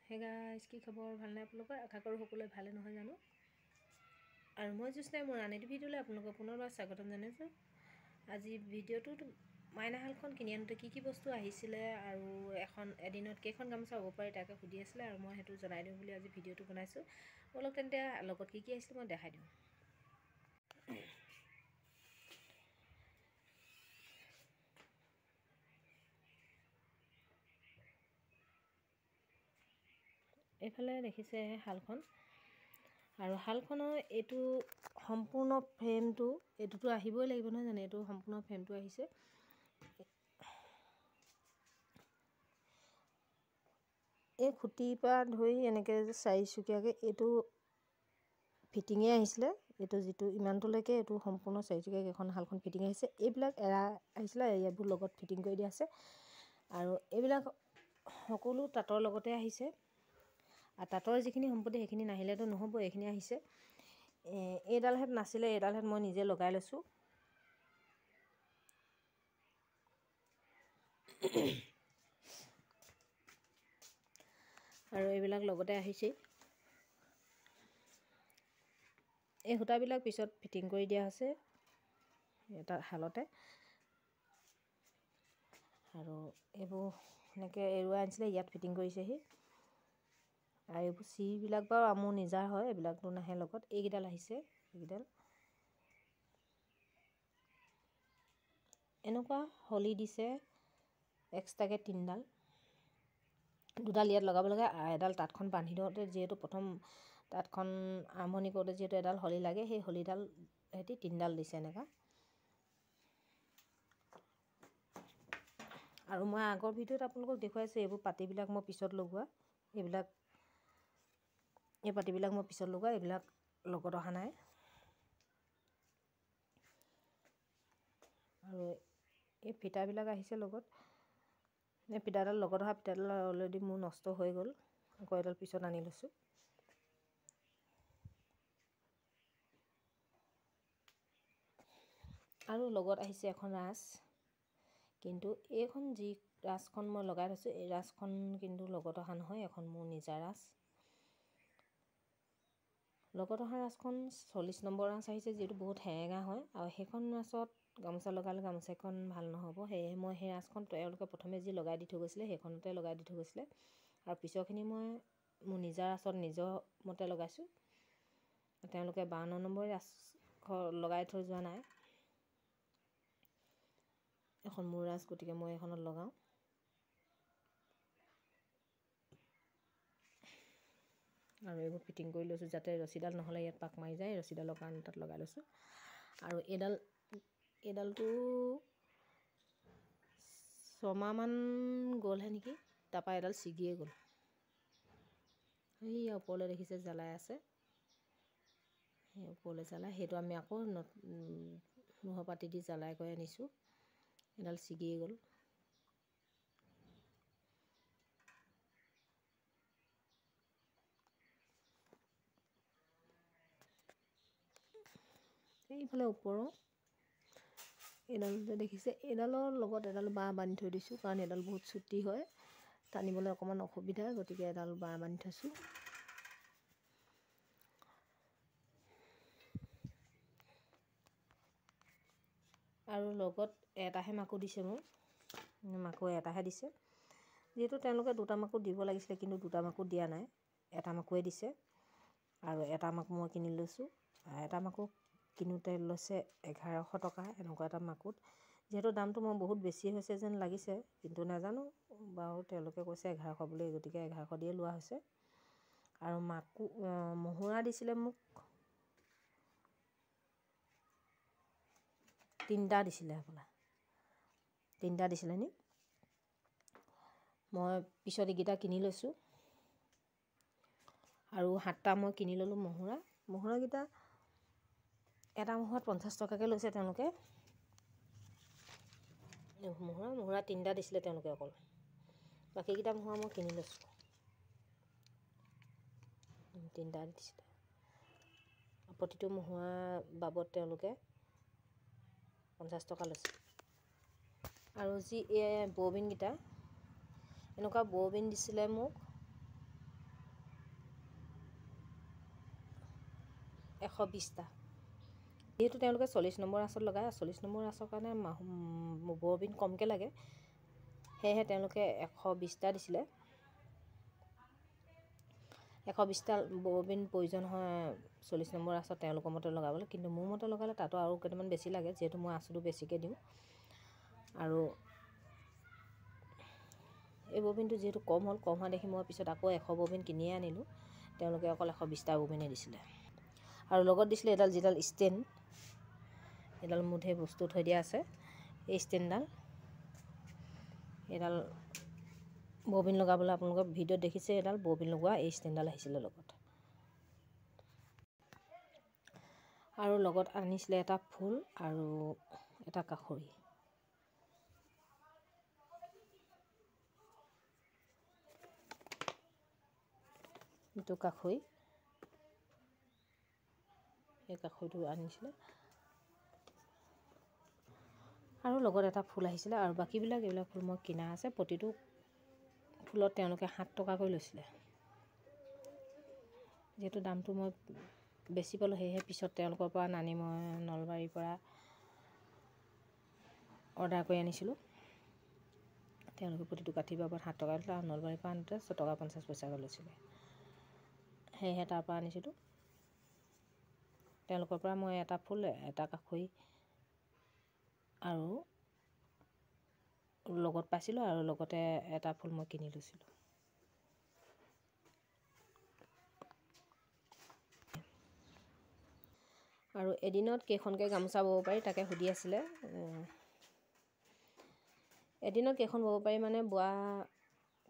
Hey guys, কি খবৰ? ভালনে আপোনালোকৰ? আশা কৰোঁ সকলোৱে ভালে নহয় জানো। আৰু মই জোৎস্নাই মোৰ আন এটি ভিডিঅ'লৈ আপোনালোকক পুনৰবাৰ স্বাগতম জনাইছোঁ। আজি ভিডিঅ'টোত মাইনাশালখন কিনি আনোতে কি বস্তু আহিছিলে আৰু এদিনত কেইখন গামোচা হ'ব পাৰে তাকে সুধি আছিলে, আৰু মই সেইটো জনাই দিওঁ বুলি আজি ভিডিঅ'টো বনাইছোঁ। অলপ তেন্তে লগত কি আহিছিলে মই দেখাই দিওঁ। এইফালে দেখিছে শালখন, আৰু শালখনৰ এইটো সম্পূৰ্ণ ফ্ৰেমটো এইটোতো আহিবই লাগিব নহয় জানো। এইটো সম্পূৰ্ণ ফ্ৰেমটো আহিছে। এই খুঁটিৰ পৰা ধৰি এনেকৈ চাৰিচুকীয়াকৈ এইটো ফিটিঙে আহিছিলে। এইটো যিটো ইমানটোলৈকে এইটো সম্পূৰ্ণ চাৰিচুকীয়াকৈ এখন শালখন ফিটিং আহিছে। এইবিলাক এৰা আহিছিলে, এৰিয়াবোৰ লগত ফিটিং কৰি দিয়া আছে। আৰু এইবিলাক সকলো তাঁতৰ লগতে আহিছে। আৰু তাঁতৰ যিখিনি সম্পত্তি সেইখিনি নাহিলেতো নহ'ব, এইখিনি আহিছে। এইডাল হেত নাছিলে, এইডাল হেত মই নিজে লগাই লৈছোঁ। আৰু এইবিলাক লগতে আহিছেই। এই সূতাবিলাক পিছত ফিটিং কৰি দিয়া হৈছে এটা শালতে। আৰু এইবোৰ এনেকৈ এৰুৱাই আনিছিলে, ইয়াত ফিটিং কৰিছেহি। আৰু এইবোৰ চিবিলাক বাৰু মোৰ নিজাৰ হয়, এইবিলাকতো নাহে লগত। এইকেইডাল আহিছে, এইকেইডাল এনেকুৱা হলি দিছে এক্সট্ৰাকৈ 3ডাল। দুডাল ইয়াত লগাব লাগে, এডাল তাঁতখন বান্ধি দিওঁতে যিহেতু প্ৰথম তাঁতখন আৰম্ভণি কৰোঁতে যিহেতু এডাল হলি লাগে, সেই হলিডাল সিহঁতি 3ডাল দিছে এনেকুৱা। আৰু মই আগৰ ভিডিঅ'ত আপোনালোকক দেখুৱাইছোঁ এইবোৰ পাতিবিলাক মই পিছত লগোৱা। এই পাতিবিলাক মই পিছত লগোৱা, এইবিলাক লগত অহা নাই। আৰু এই ফিটাবিলাক আহিছে লগত। এই ফিটাডাল লগত অহা ফিটাডাল অলৰেডি মোৰ নষ্ট হৈ গ'ল, আকৌ এডাল পিছত আনি লৈছোঁ। আৰু লগত আহিছে এখন ৰাঁচ, কিন্তু এইখন যি ৰাঁচখন মই লগাই থৈছোঁ, এই ৰাঁচখন কিন্তু লগত অহা নহয়, এখন মোৰ নিজা ৰাঁচ। লগত অহা ৰাঁচখন 40 নম্বৰ ৰাঁচ আহিছে, যিটো বহুত সেৰেঙা হয়। আৰু সেইখন ৰাঁচত গামোচা লগালে গামোচাখন ভাল নহ'ব, সেয়েহে মই সেই ৰাঁচখন তেওঁলোকে প্ৰথমে যি লগাই দি থৈ গৈছিলে সেইখনতে লগাই দি থৈ গৈছিলে। আৰু পিছৰখিনি মই মোৰ নিজা ৰাঁচত নিজৰ মতে লগাইছোঁ। তেওঁলোকে 52 নম্বৰ ৰাঁচ লগাই থৈ যোৱা নাই। এখন মোৰ ৰাঁচ, গতিকে মই এইখনত লগাওঁ। আৰু এইবোৰ ফিটিং কৰি লৈছোঁ যাতে ৰছীডাল নহ'লে ইয়াত পাক মাৰি যায়, ৰছীডালৰ কাৰণে তাত লগাই লৈছোঁ। আৰু এইডালটো 6 মাহমান গ'লহে নেকি, তাৰপৰা এডাল ছিগিয়ে গ'ল। সেই ওপৰলৈ দেখিছে জ্বলাই আছে, সেই ওপৰলৈ জ্বলাই, সেইটো আমি আকৌ লোহাৰ পাতি দি জ্বলাই কৰি আনিছোঁ। এডাল ছিগিয়ে গ'ল। এইফালে ওপৰৰ এইডাল যে দেখিছে, এইডালৰ লগত এডাল বাঁহ বান্ধি থৈ দিছোঁ, কাৰণ এইডাল বহুত চুটি হয়, টানিবলৈ অকণমান অসুবিধা, গতিকে এডাল বাঁহ বান্ধি থৈছোঁ। আৰু লগত এটাহে মাকো দিছে মোক, মাকো এটাহে দিছে। যিহেতু তেওঁলোকে 2টা মাকো দিব লাগিছিলে, কিন্তু 2টা মাকো দিয়া নাই, এটা মাকোৱে দিছে। আৰু এটা মাকো মই কিনি লৈছোঁ। এটা মাকো কিনোতে লৈছে 1100 টকা, এনেকুৱা এটা মাকোত। যিহেতু দামটো মই বহুত বেছি হৈছে যেন লাগিছে, কিন্তু নাজানো বাৰু, তেওঁলোকে কৈছে 1100 বুলি, গতিকে 1100 দিয়ে লোৱা হৈছে। আৰু মহুৰা দিছিলে মোক 3টা দিছিলে হ'বলা, 3টা দিছিলে নি। মই পিছত এইকেইটা কিনি লৈছোঁ। আৰু 7টা মই কিনি ল'লোঁ মহুৰাকেইটা। এটা মহুৰাত 50 টকাকৈ লৈছে তেওঁলোকে। মহুৰা 3টা দিছিলে তেওঁলোকে অকল, বাকীকেইটা মহুৰা মই কিনি লৈছোঁ। 3টা দিছিলে। প্ৰতিটো মহুৰা বাবদ তেওঁলোকে 50 টকা লৈছে। আৰু যি ববিনকেইটা, এনেকুৱা ববিন দিছিলে মোক 120টা। যিহেতু তেওঁলোকে 40 নম্বৰ আঁচত লগায়, 40 নম্বৰ আঁচৰ কাৰণে ববিন কমকৈ লাগে, সেয়েহে তেওঁলোকে 120টা দিছিলে। 120টা ববিন প্ৰয়োজন হয় 40 নম্বৰ আঁচত তেওঁলোকৰ মতে লগাবলৈ, কিন্তু মোৰ মতে লগালে তাতো আৰু কেইটামান বেছি লাগে, যিহেতু মই আঁচটো বেছিকৈ দিওঁ। আৰু এই ববিনটো যিহেতু কম হোৱা দেখি মই পিছত আকৌ 100 ববিন কিনিয়ে আনিলোঁ। তেওঁলোকে অকল 120টা ববিনে দিছিলে। আৰু লগত দিছিলে এডাল যিডাল ষ্টেণ্ড, এডাল মোৰ ঢেৰ বস্তু থৈ দিয়া আছে। এই ষ্টেণ্ডডাল, এইডাল ববিন লগাবলৈ আপোনালোকৰ ভিডিঅ'ত দেখিছে, এডাল ববিন লগোৱা এই ষ্টেণ্ডডাল আহিছিলে লগত। আৰু লগত আনিছিলে এটা ফুল আৰু এটা কাষৰী। এইটো কাষৰী, এই কাষৰীটো আনিছিলে। আৰু লগত এটা ফুল আহিছিলে, আৰু বাকীবিলাক এইবিলাক ফুল মই কিনা আছে। প্ৰতিটো ফুলত তেওঁলোকে 7 টকাকৈ লৈছিলে। যিহেতু দামটো মই বেছি পালোঁ, সেয়েহে পিছত তেওঁলোকৰ পৰা নানি মই নলবাৰীৰ পৰা অৰ্ডাৰ কৰি আনিছিলোঁ। তেওঁলোকে প্ৰতিটো কাঠিৰ বাবদ 7 টকা লৈছিলে, আৰু নলবাৰীৰ পৰা আনোতে 6 টকা 50 পইচাকৈ লৈছিলে। সেয়েহে তাৰ পৰা আনিছিলোঁ। তেওঁলোকৰ পৰা মই এটা ফুল, এটা কাষৰী আৰু লগত পাইছিলোঁ, আৰু লগতে এটা ফুল মই কিনি লৈছিলোঁ। আৰু এদিনত কেইখনকৈ গামোচা ব'ব পাৰি তাকে সুধি আছিলে। এদিনত কেইখন ব'ব পাৰি মানে বোৱা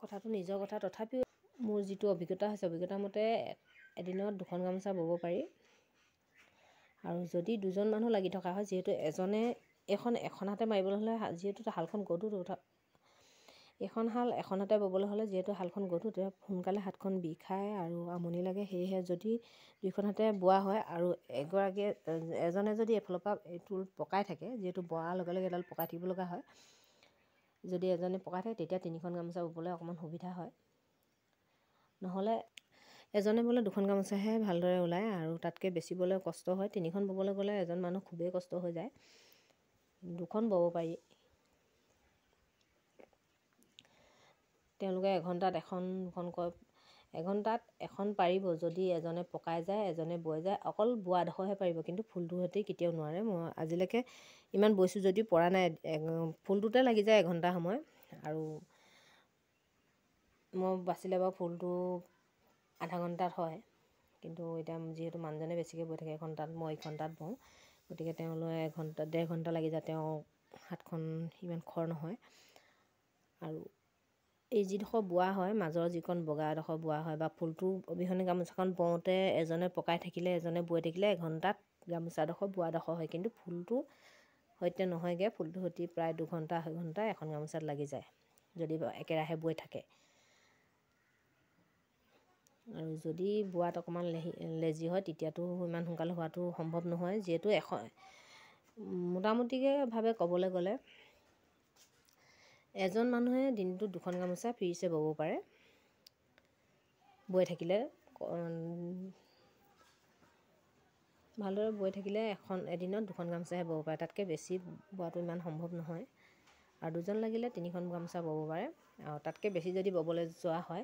কথাটো নিজৰ কথা, তথাপিও মোৰ যিটো অভিজ্ঞতা হৈছে, অভিজ্ঞতা মতে এদিনত 2খন গামোচা ব'ব পাৰি। আৰু যদি 2জন মানুহ লাগি থকা হয়, যিহেতু এজনে এখন হাতে মাৰিবলৈ হ'লে, যিহেতু শালখন গধুৰ, এখন শাল এখন হাতে ব'বলৈ হ'লে যিহেতু শালখন গধুৰ, তেতিয়া সোনকালে হাতখন বিষায় আৰু আমনি লাগে। সেয়েহে যদি 2খন হাতে বোৱা হয় আৰু এজনে যদি এফালৰ পৰা এইটো পকাই থাকে, যিহেতু বোৱাৰ লগে লগে এডাল পকাই থাকিব লগা হয়, যদি এজনে পকাই থাকে তেতিয়া 3খন গামোচা ব'বলৈ অকণমান সুবিধা হয়। নহ'লে এজনে বোলে 2খন গামোচাহে ভালদৰে ওলায়, আৰু তাতকৈ বেছি ব'লে কষ্ট হয়। 3খন ব'বলৈ গ'লে এজন মানুহ খুবেই কষ্ট হৈ যায়। 2খন ব'ব পাৰি। তেওঁলোকে এঘণ্টাত এখন পাৰিব, যদি এজনে পকাই যায়, এজনে বৈ যায়। অকল বোৱাডোখৰহে পাৰিব, কিন্তু ফুলটোৰ সৈতে কেতিয়াও নোৱাৰে। মই আজিলৈকে ইমান বৈছোঁ যদিও পৰা নাই। ফুলটোতে লাগি যায় এঘণ্টা সময়, আৰু মই বাচিলে বাৰু ফুলটো আধা ঘণ্টাত হয়। কিন্তু এতিয়া যিহেতু মানুহজনে বেছিকৈ বৈ থাকে, এঘণ্টাত, মই এঘণ্টাত বওঁ, গতিকে তেওঁলৈ 1.5 ঘণ্টা লাগি যায়। তেওঁ হাতখন ইমান খৰ নহয়। আৰু এই যিডোখৰ বোৱা হয়, মাজৰ যিকণ বগাডোখৰ বোৱা হয়, বা ফুলটো অবিহনে গামোচাখন বওঁতে এজনে পকাই থাকিলে, এজনে বৈ থাকিলে এঘণ্টাত গামোচাডোখৰ বোৱাডোখৰ হয়। কিন্তু ফুলটো সৈতে নহয়গৈ। ফুলটোৰ সৈতে প্ৰায় 2 ঘণ্টা 2.5 ঘণ্টা এখন গামোচাত লাগি যায়, যদি একেৰাহে বৈ থাকে। আৰু যদি বোৱাত অকণমান লেজি হয়, তেতিয়াতো ইমান সোনকালে হোৱাটো সম্ভৱ নহয়। যিহেতু মোটামুটিভাৱে ক'বলৈ গ'লে এজন মানুহে দিনটোত 2খন গামোচা ফ্ৰীছে ব'ব পাৰে, বৈ থাকিলে। ভালদৰে বৈ থাকিলে এদিনত 2খন গামোচাহে ব'ব পাৰে, তাতকৈ বেছি বোৱাটো ইমান সম্ভৱ নহয়। আৰু 2জন লাগিলে 3খন গামোচা ব'ব পাৰে। আৰু তাতকৈ বেছি যদি ব'বলৈ যোৱা হয়,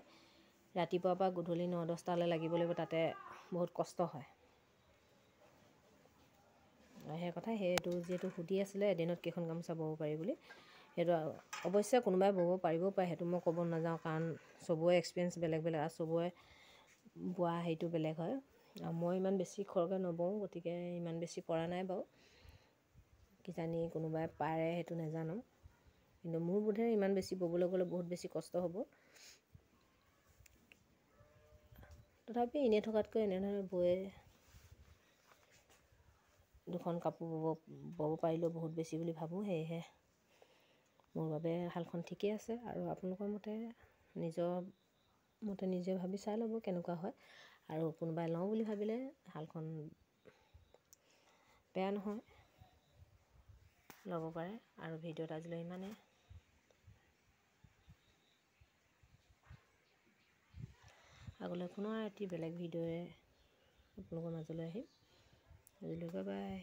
ৰাতিপুৱাৰ পৰা গধূলি 9-10টালৈ লাগিব লাগিব, তাতে বহুত কষ্ট হয়। সেই কথা, সেইটো যিহেতু সুধি আছিলে এদিনত কেইখন গামোচা ব'ব পাৰি বুলি, সেইটো অৱশ্যে কোনোবাই ব'ব পাৰিবও পাৰে, সেইটো মই ক'ব নাযাওঁ। কাৰণ চবৰে এক্সপিৰিয়েঞ্চ বেলেগ বেলেগ, আৰু চবৰে বোৱা হেৰিটো বেলেগ হয়। আৰু মই ইমান বেছি খৰকৈ নবওঁ, গতিকে ইমান বেছি পৰা নাই বাৰু। কিজানি কোনোবাই পাৰে, সেইটো নাজানো। কিন্তু মোৰ বোধে ইমান বেছি ব'বলৈ গ'লে বহুত বেছি কষ্ট হ'ব। তথাপি এনেই থকাতকৈ এনেধৰণে বৈ 2খন কাপোৰ ব'ব পাৰিলেও বহুত বেছি বুলি ভাবোঁ। সেয়েহে মোৰ বাবে শালখন ঠিকেই আছে। আৰু আপোনালোকৰ মতে নিজে ভাবি চাই ল'ব কেনেকুৱা হয়। আৰু কোনোবাই লওঁ বুলি ভাবিলে শালখন বেয়া নহয়, ল'ব পাৰে। আৰু ভিডিঅ'ত আজিলৈ ইমানেই। আগলৈ পুনৰ এটি বেলেগ ভিডিঅ'ৰে আপোনালোকৰ মাজলৈ আহিম। আজিলৈ বাই।